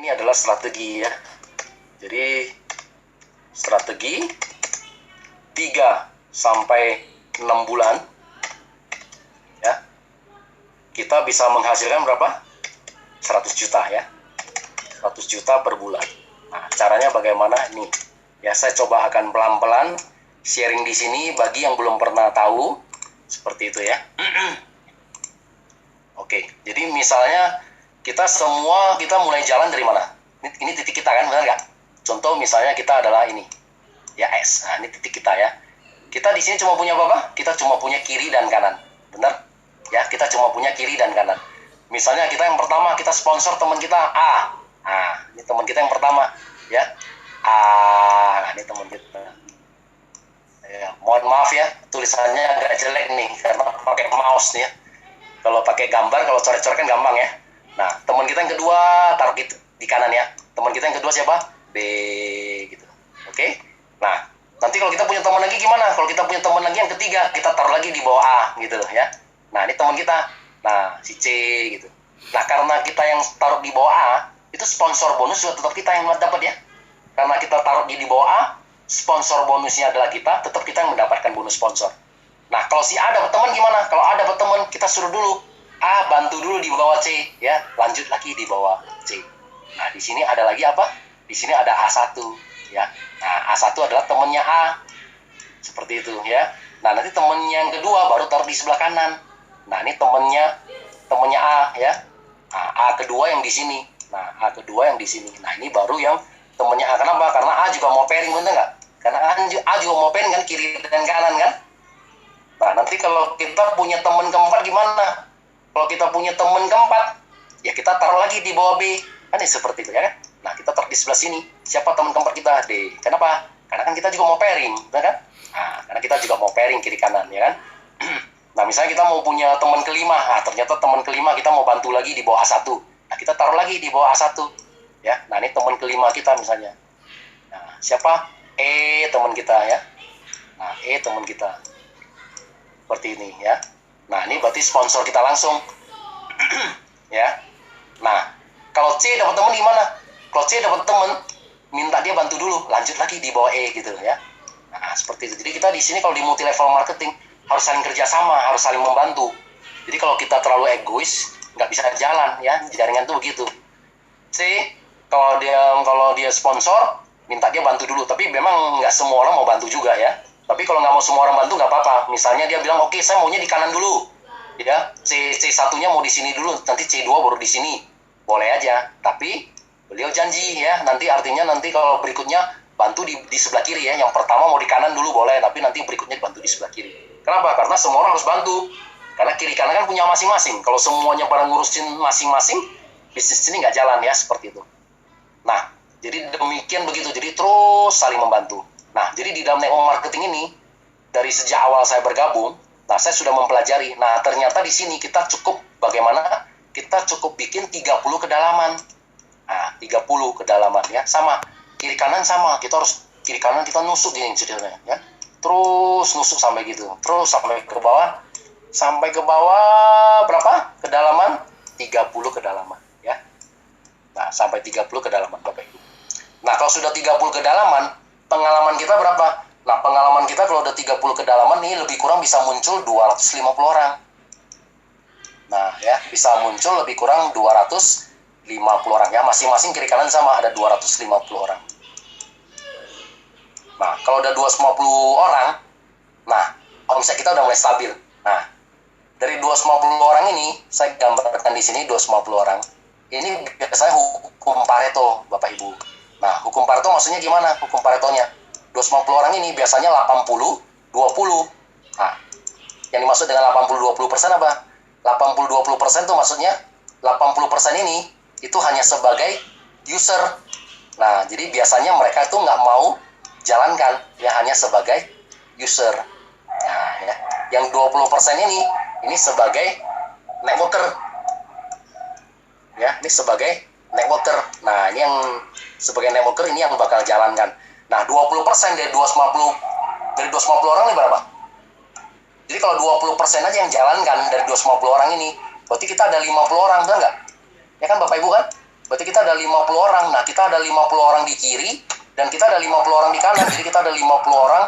ini adalah strategi ya. Jadi strategi 3 sampai 6 bulan ya. Kita bisa menghasilkan berapa? 100 juta ya. 100 juta per bulan. Nah, caranya bagaimana nih? Ya, saya coba akan pelan-pelan sharing di sini bagi yang belum pernah tahu seperti itu ya. Oke, jadi misalnya kita mulai jalan dari mana? Ini titik kita kan, benar nggak? Contoh misalnya kita adalah ini, ya S. Nah, ini titik kita ya. Kita di sini cuma punya apa? Kita cuma punya kiri dan kanan, benar? Ya, kita cuma punya kiri dan kanan. Misalnya kita yang pertama, kita sponsor teman kita A. Nah, ini teman kita yang pertama, ya. A. Nah, ini teman kita. Ya, mohon maaf ya, tulisannya agak jelek nih karena pakai mouse nih ya. Kalau pakai gambar, kalau coret-coret kan gampang ya. Nah, teman kita yang kedua taruh di kanan ya. Teman kita yang kedua siapa? B gitu. Oke? Nah, nanti kalau kita punya teman lagi gimana? Kalau kita punya teman lagi yang ketiga, kita taruh lagi di bawah A gitu loh ya. Nah, ini teman kita. Nah, si C gitu. Nah, karena kita yang taruh di bawah A, itu sponsor bonus juga tetap kita yang dapat ya. Karena kita taruh di bawah A, sponsor bonusnya adalah kita, tetap kita yang mendapatkan bonus sponsor. Nah, kalau si A dapat teman gimana? Kalau A dapat teman, kita suruh dulu A bantu dulu di bawah C, ya, lanjut lagi di bawah C. Nah, di sini ada lagi apa? Di sini ada A1, ya. Nah, A1 adalah temannya A, seperti itu, ya. Nah, nanti temannya yang kedua baru taruh di sebelah kanan. Nah, ini temannya A, ya. Nah, A kedua yang di sini. Nah, A kedua yang di sini. Nah, ini baru yang temannya A. Kenapa? Karena A juga mau pairing, bener nggak? Karena A juga mau pairing kan, kiri dan kanan kan? Nah, nanti kalau kita punya teman keempat gimana? Kalau kita punya teman keempat, ya kita taruh lagi di bawah B. Kan seperti itu ya kan? Nah, kita taruh di sebelah sini. Siapa teman keempat kita? D. Kenapa? Karena kan kita juga mau pairing, benar kan? Nah, karena kita juga mau pairing kiri kanan, ya kan? Nah, misalnya kita mau punya teman kelima. Nah, ternyata teman kelima kita mau bantu lagi di bawah A1. Nah, kita taruh lagi di bawah A1. Ya. Nah, ini teman kelima kita misalnya. Nah, siapa? E teman kita ya. Nah, E teman kita. Seperti ini ya. Nah, ini berarti sponsor kita langsung. Ya. Nah, kalau C dapat teman gimana? Kalau C dapat teman, minta dia bantu dulu, lanjut lagi di bawah E gitu ya. Nah, seperti itu. Jadi kita di sini kalau di multi level marketing harus saling kerjasama, harus saling membantu. Jadi kalau kita terlalu egois, nggak bisa jalan ya. Jaringan tuh begitu. C kalau dia sponsor, minta dia bantu dulu. Tapi memang nggak semua orang mau bantu juga ya. Tapi kalau nggak mau semua orang bantu nggak apa-apa. Misalnya dia bilang, oke, saya maunya di kanan dulu. Ya, C1-nya mau di sini dulu, nanti C2 baru di sini. Boleh aja. Tapi beliau janji ya, nanti artinya nanti kalau berikutnya bantu di sebelah kiri ya. Yang pertama mau di kanan dulu boleh, tapi nanti berikutnya bantu di sebelah kiri. Kenapa? Karena semua orang harus bantu. Karena kiri kanan kan punya masing-masing. Kalau semuanya pada ngurusin masing-masing, bisnis ini nggak jalan ya, seperti itu. Nah, jadi demikian begitu. Jadi terus saling membantu. Nah, jadi di dalam network marketing ini, dari sejak awal saya bergabung, nah saya sudah mempelajari. Nah, ternyata di sini kita cukup bagaimana? Kita cukup bikin 30 kedalaman. Nah, 30 kedalaman ya. Sama, kiri kanan sama. Kita harus, kiri kanan kita nusuk gini ceritanya ya. Terus nusuk sampai gitu. Terus sampai ke bawah. Sampai ke bawah berapa? Kedalaman? 30 kedalaman ya. Nah, sampai 30 kedalaman Bapak Ibu. Nah, kalau sudah 30 kedalaman, pengalaman kita berapa? Nah, pengalaman kita kalau udah 30 kedalaman nih lebih kurang bisa muncul 250 orang. Nah, ya, bisa muncul lebih kurang 250 orang ya. Masing-masing kiri kanan sama, ada 250 orang. Nah, kalau udah 250 orang, nah, omset kita udah mulai stabil. Nah, dari 250 orang ini, saya gambarkan di sini 250 orang. Ini biasanya hukum Pareto, Bapak Ibu. Nah, hukum Pareto maksudnya gimana? Hukum Paretonya 250 orang ini biasanya 80-20. Nah, yang dimaksud dengan 80-20% apa? 80-20% itu maksudnya 80% ini itu hanya sebagai user. Nah, jadi biasanya mereka itu nggak mau jalankan, ya hanya sebagai user. Nah, ya. Yang 20% ini sebagai networker. Ya, ini sebagai networker. Nah, ini yang sebagai networker ini yang bakal jalankan. Nah, 20% dari 250 orang ini berapa? Jadi kalau 20% aja yang jalankan dari 250 orang ini, berarti kita ada 50 orang, benar nggak? Ya kan Bapak Ibu kan? Berarti kita ada 50 orang. Nah, kita ada 50 orang di kiri dan kita ada 50 orang di kanan. Jadi kita ada 50 orang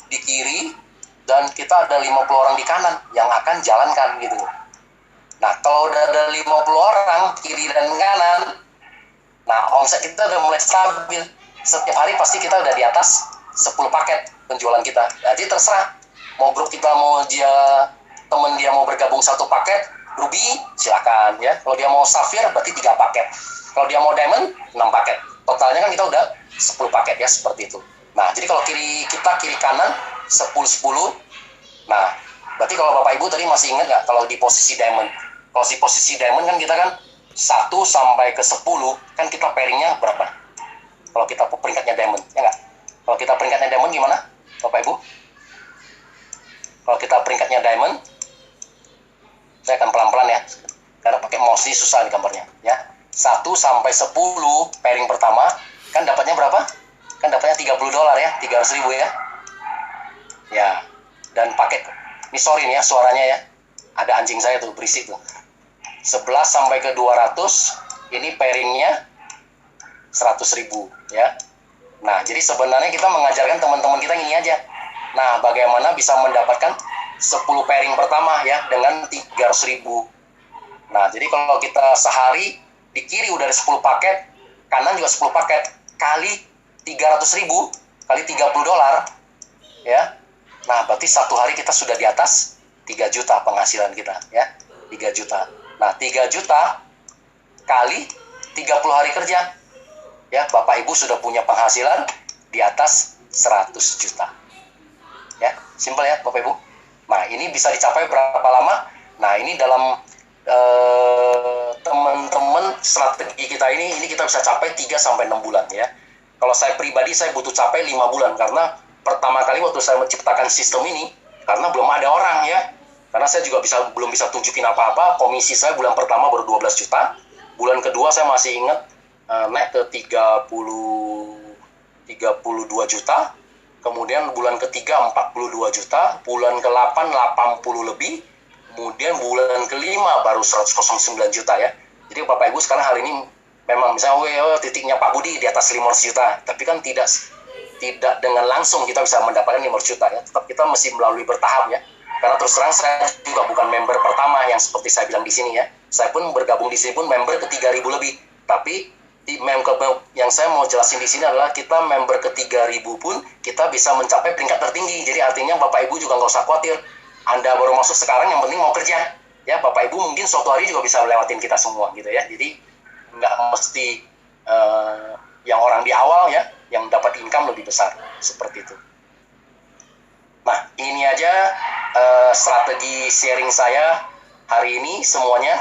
di kiri dan kita ada 50 orang di kanan yang akan jalankan gitu. Nah, kalau udah ada 50 orang kiri dan kanan, nah omset kita udah mulai stabil. Setiap hari pasti kita udah di atas 10 paket penjualan kita. Jadi terserah mau grup kita, mau temen dia mau bergabung 1 paket Ruby, silakan ya. Kalau dia mau Sapphire berarti 3 paket. Kalau dia mau Diamond 6 paket. Totalnya kan kita udah 10 paket ya, seperti itu. Nah, jadi kalau kiri kanan 10-10. Nah, berarti kalau Bapak Ibu tadi masih ingat nggak kalau di posisi Diamond? Kalau di posisi Diamond kan kita kan 1 sampai ke 10 kan kita pairingnya berapa? Kalau kita peringkatnya Diamond, ya nggak? Kalau kita peringkatnya Diamond gimana, Bapak Ibu? Kalau kita peringkatnya Diamond, saya akan pelan-pelan ya, karena pakai mouse ini susah nih gambarnya ya. 1 sampai 10 pairing pertama kan dapatnya berapa? Kan dapatnya $30 ya, 300.000 ya. Ya, dan pakai, ini sorry nih ya suaranya ya, ada anjing saya tuh berisik tuh. 11 sampai ke 200 ini pairingnya 100.000 ya. Nah, jadi sebenarnya kita mengajarkan teman-teman kita ini aja. Nah, bagaimana bisa mendapatkan 10 pairing pertama ya dengan 300.000. Nah, jadi kalau kita sehari di kiri udah ada 10 paket, kanan juga 10 paket, kali 300.000 kali $30 ya. Nah, berarti satu hari kita sudah di atas 3 juta penghasilan kita ya. 3 juta. Nah, 3 juta kali 30 hari kerja ya, Bapak Ibu sudah punya penghasilan di atas 100 juta. Ya, simpel ya Bapak Ibu. Nah, ini bisa dicapai berapa lama? Nah, ini dalam teman-teman strategi kita ini kita bisa capai 3 sampai 6 bulan ya. Kalau saya pribadi saya butuh capai 5 bulan karena pertama kali waktu saya menciptakan sistem ini karena belum ada orang ya. Karena saya juga belum bisa tunjukin apa-apa. Komisi saya bulan pertama baru 12 juta. Bulan kedua saya masih ingat naik ke 32 juta. Kemudian bulan ketiga 42 juta, bulan ke-8 80 lebih, kemudian bulan ke-5 baru 109 juta ya. Jadi Bapak Ibu sekarang hari ini memang misalnya titiknya Pak Budi di atas 500 juta, tapi kan tidak dengan langsung kita bisa mendapatkan 500 juta ya. Tetap kita mesti melalui bertahap ya. Karena terus terang saya juga bukan member pertama yang seperti saya bilang di sini ya. Saya pun bergabung di sini pun member ke 3.000 lebih. Tapi yang saya mau jelasin di sini adalah kita member ke 3.000 pun kita bisa mencapai peringkat tertinggi. Jadi artinya Bapak Ibu juga nggak usah khawatir. Anda baru masuk sekarang, yang penting mau kerja. Ya, Bapak Ibu mungkin suatu hari juga bisa lewatin kita semua gitu ya. Jadi nggak mesti yang orang di awal ya, yang dapat income lebih besar. Seperti itu. Nah, ini aja strategi sharing saya hari ini semuanya.